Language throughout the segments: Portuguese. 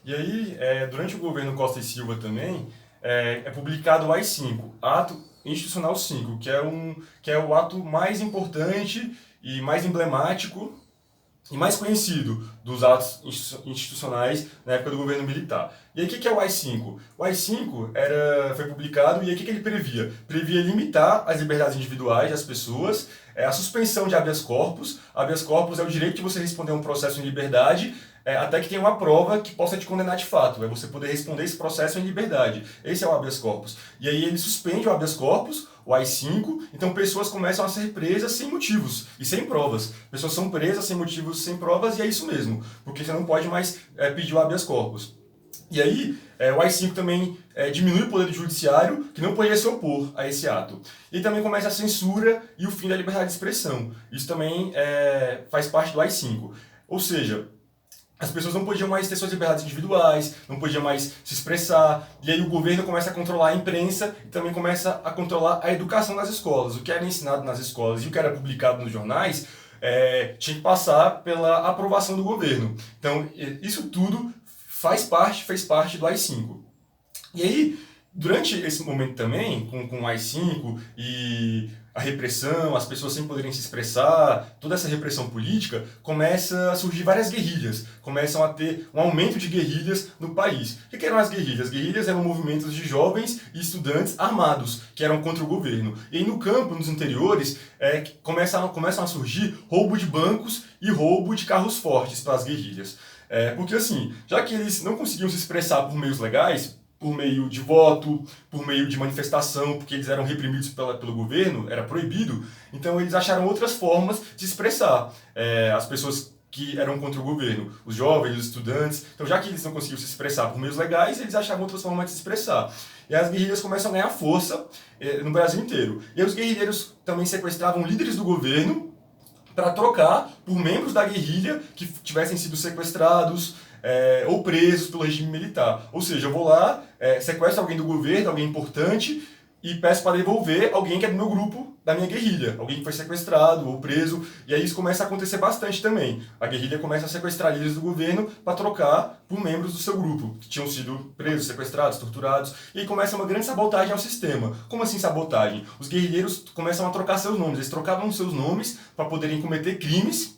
E aí, durante o governo Costa e Silva também, é publicado o AI-5, Ato Institucional 5, que é o ato mais importante e mais emblemático e mais conhecido dos atos institucionais na época do governo militar. E aí o que é o AI-5? O AI-5 foi publicado e aí o que ele previa? Previa limitar as liberdades individuais das pessoas, a suspensão de habeas corpus. Habeas corpus é o direito de você responder a um processo em liberdade até que tenha uma prova que possa te condenar de fato. É você poder responder esse processo em liberdade. Esse é o habeas corpus. E aí ele suspende o habeas corpus, o AI-5, então pessoas começam a ser presas sem motivos e sem provas. Pessoas são presas sem motivos, sem provas, e é isso mesmo, porque você não pode mais pedir o habeas corpus. E aí, o AI-5 também diminui o poder do judiciário, que não poderia se opor a esse ato. E também começa a censura e o fim da liberdade de expressão. Isso também faz parte do AI-5. Ou seja, as pessoas não podiam mais ter suas liberdades individuais, não podiam mais se expressar, e aí o governo começa a controlar a imprensa e também começa a controlar a educação nas escolas. O que era ensinado nas escolas e o que era publicado nos jornais tinha que passar pela aprovação do governo. Então, isso tudo fez parte do AI-5. E aí, durante esse momento também, com o AI-5 e a repressão, as pessoas sem poderem se expressar, toda essa repressão política, começa a surgir várias guerrilhas, começam a ter um aumento de guerrilhas no país. O que eram as guerrilhas? As guerrilhas eram movimentos de jovens e estudantes armados, que eram contra o governo. E aí no campo, nos interiores, começam a surgir roubo de bancos e roubo de carros fortes para as guerrilhas. Porque assim, já que eles não conseguiam se expressar por meios legais, por meio de voto, por meio de manifestação, porque eles eram reprimidos pelo governo, era proibido, então eles acharam outras formas de expressar as pessoas que eram contra o governo, os jovens, os estudantes. Então, já que eles não conseguiam se expressar por meios legais, eles achavam outras formas de se expressar. E as guerrilhas começam a ganhar força no Brasil inteiro. E os guerrilheiros também sequestravam líderes do governo para trocar por membros da guerrilha que tivessem sido sequestrados ou presos pelo regime militar. Ou seja, eu vou lá, sequestro alguém do governo, alguém importante, e peço para devolver alguém que é do meu grupo, da minha guerrilha, alguém que foi sequestrado ou preso, e aí isso começa a acontecer bastante também. A guerrilha começa a sequestrar líderes do governo para trocar por membros do seu grupo, que tinham sido presos, sequestrados, torturados, e aí começa uma grande sabotagem ao sistema. Como assim sabotagem? Os guerrilheiros começam a trocar seus nomes, eles trocavam seus nomes para poderem cometer crimes,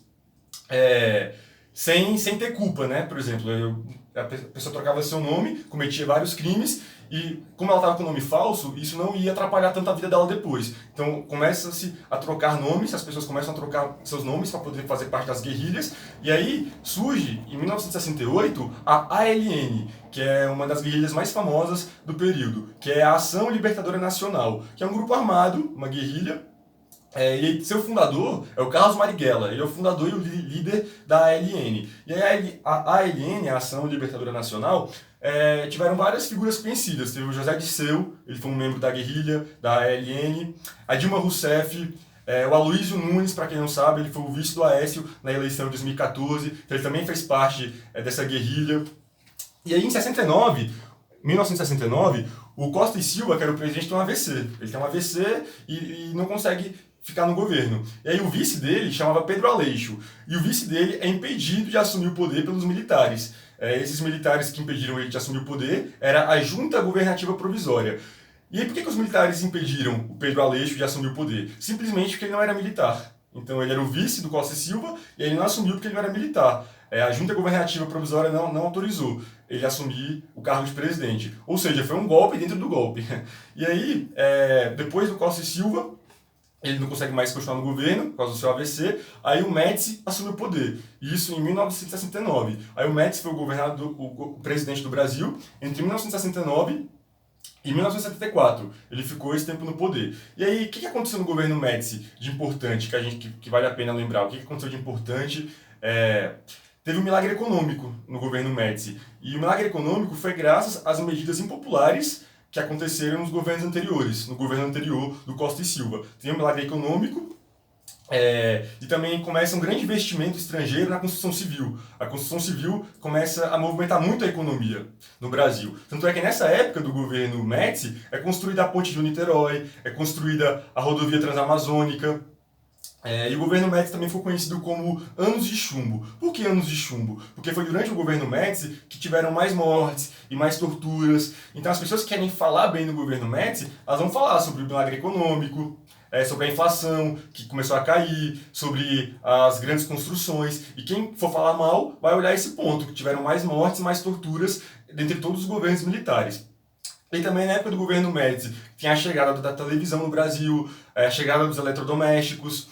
sem ter culpa, né? Por exemplo, a pessoa trocava seu nome, cometia vários crimes, e como ela estava com o nome falso, isso não ia atrapalhar tanto a vida dela depois. Então começa-se a trocar nomes, as pessoas começam a trocar seus nomes para poder fazer parte das guerrilhas, e aí surge, em 1968, a ALN, que é uma das guerrilhas mais famosas do período, que é a Ação Libertadora Nacional, que é um grupo armado, uma guerrilha. E seu fundador é o Carlos Marighella, ele é o fundador e o líder da ALN. E a ALN, a Ação Libertadora Nacional, tiveram várias figuras conhecidas. Teve o José Dirceu, ele foi um membro da guerrilha, da ALN, a Dilma Rousseff, o Aloysio Nunes, para quem não sabe, ele foi o vice do Aécio na eleição de 2014, então ele também fez parte dessa guerrilha. E aí em 1969, o Costa e Silva, que era o presidente, tem um AVC. Ele tem um AVC e não consegue ficar no governo. E aí o vice dele chamava Pedro Aleixo. E o vice dele é impedido de assumir o poder pelos militares. Esses militares que impediram ele de assumir o poder era a Junta Governativa Provisória. E aí por que os militares impediram o Pedro Aleixo de assumir o poder? Simplesmente porque ele não era militar. Então ele era o vice do Costa e Silva e ele não assumiu porque ele não era militar. A Junta Governativa Provisória não autorizou ele assumir o cargo de presidente. Ou seja, foi um golpe dentro do golpe. E aí, depois do Costa e Silva, ele não consegue mais continuar no governo por causa do seu AVC, aí o Médici assumiu o poder, isso em 1969. Aí o Médici foi o presidente do Brasil entre 1969 e 1974. Ele ficou esse tempo no poder. E aí, o que aconteceu no governo Médici de importante, que vale a pena lembrar? O que aconteceu de importante? Teve um milagre econômico no governo Médici. E o milagre econômico foi graças às medidas impopulares que aconteceram nos governos anteriores, no governo anterior do Costa e Silva. Tem um milagre econômico e também começa um grande investimento estrangeiro na construção civil. A construção civil começa a movimentar muito a economia no Brasil. Tanto é que nessa época do governo Médici é construída a ponte de Niterói, é construída a rodovia transamazônica. E o governo Médici também foi conhecido como Anos de Chumbo. Por que Anos de Chumbo? Porque foi durante o governo Médici que tiveram mais mortes e mais torturas. Então as pessoas que querem falar bem do governo Médici, elas vão falar sobre o milagre econômico, sobre a inflação que começou a cair, sobre as grandes construções. E quem for falar mal vai olhar esse ponto, que tiveram mais mortes e mais torturas dentre todos os governos militares. E também na época do governo Médici, tinha a chegada da televisão no Brasil, a chegada dos eletrodomésticos,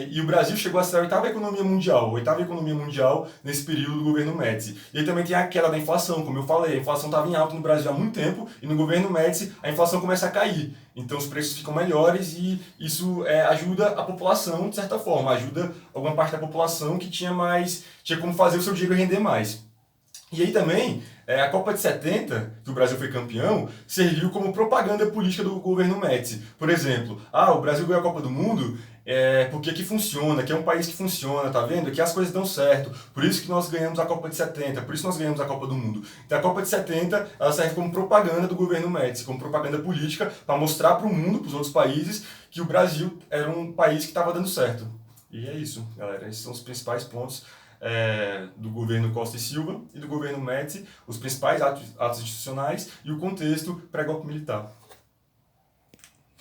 e o Brasil chegou a ser a oitava economia mundial nesse período do governo Médici. E aí também tem a queda da inflação, como eu falei, a inflação estava em alta no Brasil há muito tempo, e no governo Médici a inflação começa a cair. Então os preços ficam melhores e isso ajuda a população, de certa forma, ajuda alguma parte da população que tinha como fazer o seu dinheiro render mais. E aí também, a Copa de 70, que o Brasil foi campeão, serviu como propaganda política do governo Médici. Por exemplo, o Brasil ganhou a Copa do Mundo porque aqui funciona, aqui é um país que funciona, tá vendo? Aqui as coisas dão certo, por isso que nós ganhamos a Copa de 70, por isso nós ganhamos a Copa do Mundo. Então a Copa de 70, ela serve como propaganda do governo Médici, como propaganda política, para mostrar para o mundo, para os outros países, que o Brasil era um país que estava dando certo. E é isso, galera, esses são os principais pontos do governo Costa e Silva e do governo Médici, os principais atos institucionais e o contexto pré-golpe militar.